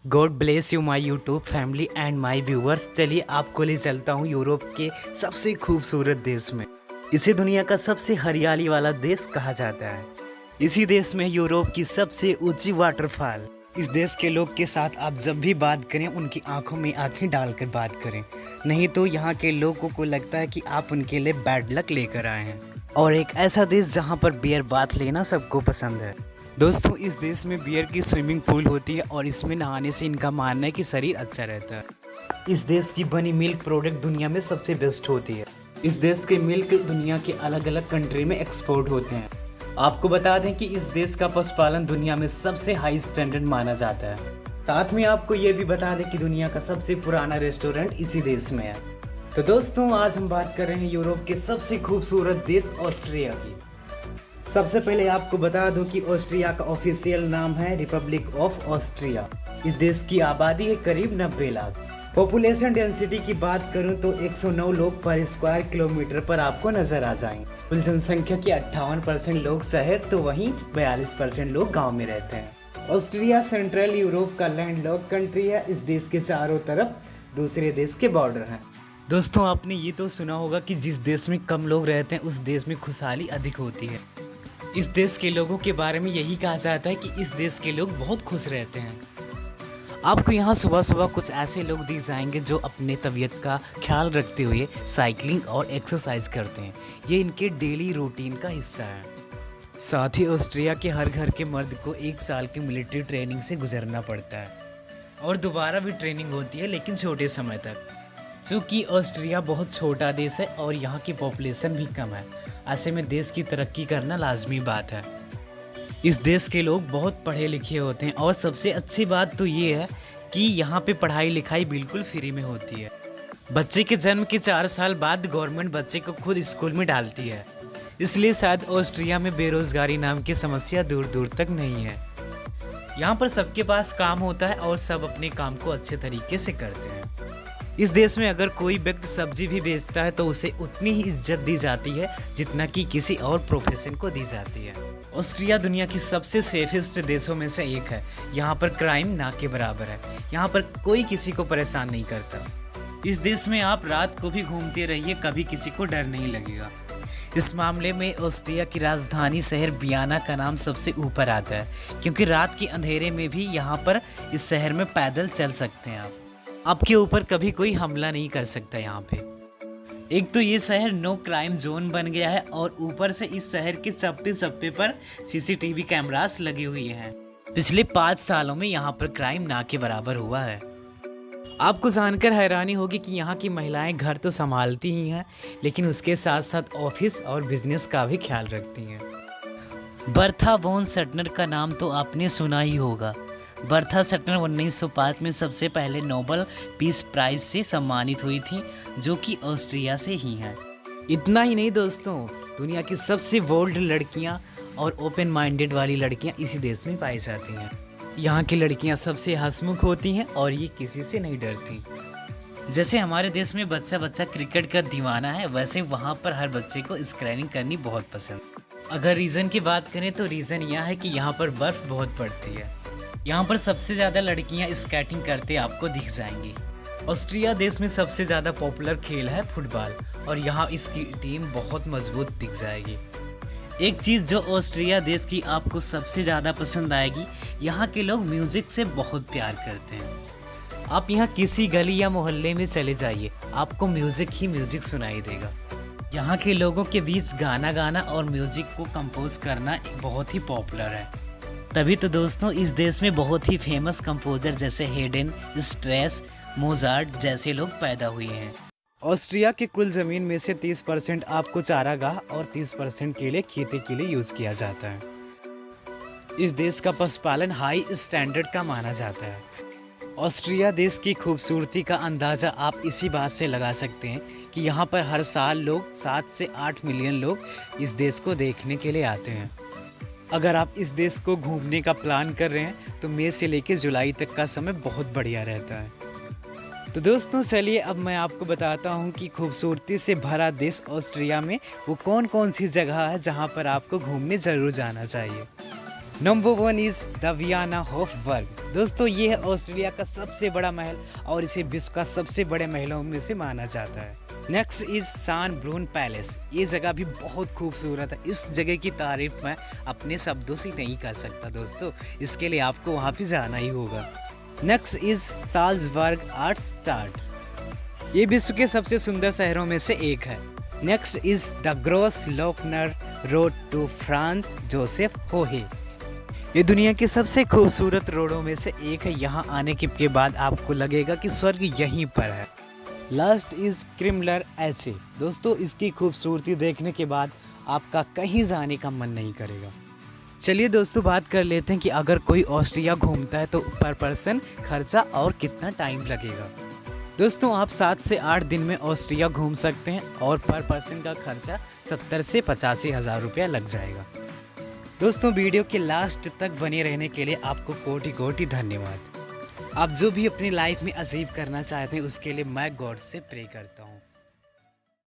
God bless you my YouTube family and my viewers. चलिए आपको ले चलता हूँ यूरोप के सबसे खूबसूरत देश में। इसे दुनिया का सबसे हरियाली वाला देश कहा जाता है। इसी देश में यूरोप की सबसे ऊंची वाटरफॉल। इस देश के लोग के साथ आप जब भी बात करें उनकी आंखों में आंखें डालकर बात करें, नहीं तो यहाँ के लोगों को लगता है कि आप उनके लिए बैड लक लेकर आए हैं। और एक ऐसा देश जहाँ पर बियर बाथ लेना सबको पसंद है। दोस्तों, इस देश में बियर की स्विमिंग पूल होती है और इसमें नहाने से इनका मानना है कि शरीर अच्छा रहता है। इस देश की बनी मिल्क प्रोडक्ट दुनिया में सबसे बेस्ट होती है। इस देश के मिल्क दुनिया के अलग अलग कंट्री में एक्सपोर्ट होते हैं। आपको बता दें कि इस देश का पशुपालन दुनिया में सबसे हाई स्टैंडर्ड माना जाता है। साथ में आपको ये भी बता दें कि दुनिया का सबसे पुराना रेस्टोरेंट इसी देश में है। तो दोस्तों, आज हम बात कर रहे हैं यूरोप के सबसे खूबसूरत देश ऑस्ट्रिया की। सबसे पहले आपको बता दूं कि ऑस्ट्रिया का ऑफिशियल नाम है रिपब्लिक ऑफ ऑस्ट्रिया। इस देश की आबादी है करीब 90 लाख। पॉपुलेशन डेंसिटी की बात करूं तो 109 लोग पर स्क्वायर किलोमीटर पर आपको नजर आ जाएंगे। कुल जनसंख्या के 58% लोग शहर तो वहीं 42% लोग गांव में रहते हैं। ऑस्ट्रिया सेंट्रल यूरोप का लैंडलॉक कंट्री है। इस देश के चारों तरफ दूसरे देश के बॉर्डर हैं। दोस्तों, आपने ये तो सुना होगा कि जिस देश में कम लोग रहते हैं उस देश में खुशहाली अधिक होती है। इस देश के लोगों के बारे में यही कहा जाता है कि इस देश के लोग बहुत खुश रहते हैं। आपको यहाँ सुबह सुबह कुछ ऐसे लोग दिख जाएंगे जो अपने तबीयत का ख्याल रखते हुए साइकिलिंग और एक्सरसाइज करते हैं। ये इनके डेली रूटीन का हिस्सा है। साथ ही ऑस्ट्रिया के हर घर के मर्द को 1 साल की मिलिट्री ट्रेनिंग से गुजरना पड़ता है और दोबारा भी ट्रेनिंग होती है, लेकिन छोटे समय तक। चूँकि ऑस्ट्रिया बहुत छोटा देश है और यहाँ की पॉपुलेशन भी कम है, ऐसे में देश की तरक्की करना लाजमी बात है। इस देश के लोग बहुत पढ़े लिखे होते हैं और सबसे अच्छी बात तो ये है कि यहाँ पे पढ़ाई लिखाई बिल्कुल फ्री में होती है। बच्चे के जन्म के 4 साल बाद गवर्नमेंट बच्चे को खुद स्कूल में डालती है। इसलिए शायद ऑस्ट्रिया में बेरोजगारी नाम की समस्या दूर दूर तक नहीं है। यहाँ पर सबके पास काम होता है और सब अपने काम को अच्छे तरीके से करते हैं। इस देश में अगर कोई व्यक्ति सब्जी भी बेचता है तो उसे उतनी ही इज्जत दी जाती है जितना कि किसी और प्रोफेशन को दी जाती है। ऑस्ट्रिया दुनिया की सबसे सेफेस्ट देशों में से एक है। यहाँ पर क्राइम ना के बराबर है। यहाँ पर कोई किसी को परेशान नहीं करता। इस देश में आप रात को भी घूमते रहिए, कभी किसी को डर नहीं लगेगा। इस मामले में ऑस्ट्रिया की राजधानी शहर वियना का नाम सबसे ऊपर आता है, क्योंकि रात के अंधेरे में भी यहाँ पर इस शहर में पैदल चल सकते हैं। आपके ऊपर कभी कोई हमला नहीं कर सकता। यहाँ पे एक तो ये शहर नो क्राइम जोन बन गया है और ऊपर से इस शहर के चप्पे चप्पे पर सीसीटीवी कैमरास लगे हुए हैं। पिछले 5 सालों में यहाँ पर क्राइम ना के बराबर हुआ है। आपको जानकर हैरानी होगी कि यहाँ की महिलाएं घर तो संभालती ही हैं, लेकिन उसके साथ साथ ऑफिस और बिजनेस का भी ख्याल रखती हैं। बर्था वॉन सटनर का नाम तो आपने सुना ही होगा। बर्था सटनर 1905 में सबसे पहले नोबेल पीस प्राइज से सम्मानित हुई थी, जो कि ऑस्ट्रिया से ही हैं। इतना ही नहीं दोस्तों, दुनिया की सबसे बोल्ड लड़कियां और ओपन माइंडेड वाली लड़कियां इसी देश में पाई जाती हैं। यहाँ की लड़कियां सबसे हंसमुख होती हैं और ये किसी से नहीं डरती। जैसे हमारे देश में बच्चा बच्चा क्रिकेट का दीवाना है, वैसे वहाँ पर हर बच्चे को स्केटिंग करनी बहुत पसंद। अगर रीज़न की बात करें तो रीज़न यह है कि यहाँ पर बर्फ़ बहुत पड़ती है। यहाँ पर सबसे ज़्यादा लड़कियाँ स्केटिंग करते आपको दिख जाएंगी। ऑस्ट्रिया देश में सबसे ज़्यादा पॉपुलर खेल है फुटबॉल और यहाँ इसकी टीम बहुत मजबूत दिख जाएगी। एक चीज़ जो ऑस्ट्रिया देश की आपको सबसे ज़्यादा पसंद आएगी, यहाँ के लोग म्यूज़िक से बहुत प्यार करते हैं। आप यहाँ किसी गली या मोहल्ले में चले जाइए, आपको म्यूज़िक ही म्यूज़िक सुनाई देगा। यहाँ के लोगों के बीच गाना गाना और म्यूज़िक को कंपोज करना बहुत ही पॉपुलर है। तभी तो दोस्तों, इस देश में बहुत ही फेमस कंपोजर जैसे हेडन, स्ट्रेस, मोजार्ट जैसे लोग पैदा हुए हैं। ऑस्ट्रिया की कुल ज़मीन में से 30% आपको चारागाह और 30% के लिए खेती के लिए यूज़ किया जाता है। इस देश का पशुपालन हाई स्टैंडर्ड का माना जाता है। ऑस्ट्रिया देश की खूबसूरती का अंदाज़ा आप इसी बात से लगा सकते हैं कि यहाँ पर हर साल लोग 7 से 8 मिलियन लोग इस देश को देखने के लिए आते हैं। अगर आप इस देश को घूमने का प्लान कर रहे हैं तो मई से लेकर जुलाई तक का समय बहुत बढ़िया रहता है। तो दोस्तों, चलिए अब मैं आपको बताता हूँ कि खूबसूरती से भरा देश ऑस्ट्रिया में वो कौन कौन सी जगह है जहाँ पर आपको घूमने ज़रूर जाना चाहिए। Number 1 is the Vienna Hofburg. दोस्तों ये है ऑस्ट्रेलिया का सबसे बड़ा महल और इसे विश्व का सबसे बड़े महलों में से माना जाता है। नेक्स्ट इज सान ब्रून पैलेस। ये जगह भी बहुत खूबसूरत है। इस जगह की तारीफ मैं अपने शब्दों से नहीं कर सकता दोस्तों, इसके लिए आपको वहाँ पे जाना ही होगा। नेक्स्ट इज साल्जबर्ग आर्टस्टाड। ये विश्व के सबसे सुंदर शहरों में से एक है। Next is the Grossglockner road to Franz Josef Hohe. ये दुनिया की सबसे खूबसूरत रोडों में से एक है। यहाँ आने के बाद आपको लगेगा कि स्वर्ग यहीं पर है। Last is Krimmler Ache. दोस्तों इसकी खूबसूरती देखने के बाद आपका कहीं जाने का मन नहीं करेगा। चलिए दोस्तों बात कर लेते हैं कि अगर कोई ऑस्ट्रिया घूमता है तो पर पर्सन खर्चा और कितना टाइम लगेगा। दोस्तों आप 7 से 8 दिन में ऑस्ट्रिया घूम सकते हैं और पर पर्सन का खर्चा 70 से 85 हज़ार रुपया लग जाएगा। दोस्तों वीडियो के लास्ट तक बने रहने के लिए आपको कोटि कोटि धन्यवाद। आप जो भी अपनी लाइफ में अचीव करना चाहते हैं उसके लिए मैं गॉड से प्रे करता हूँ।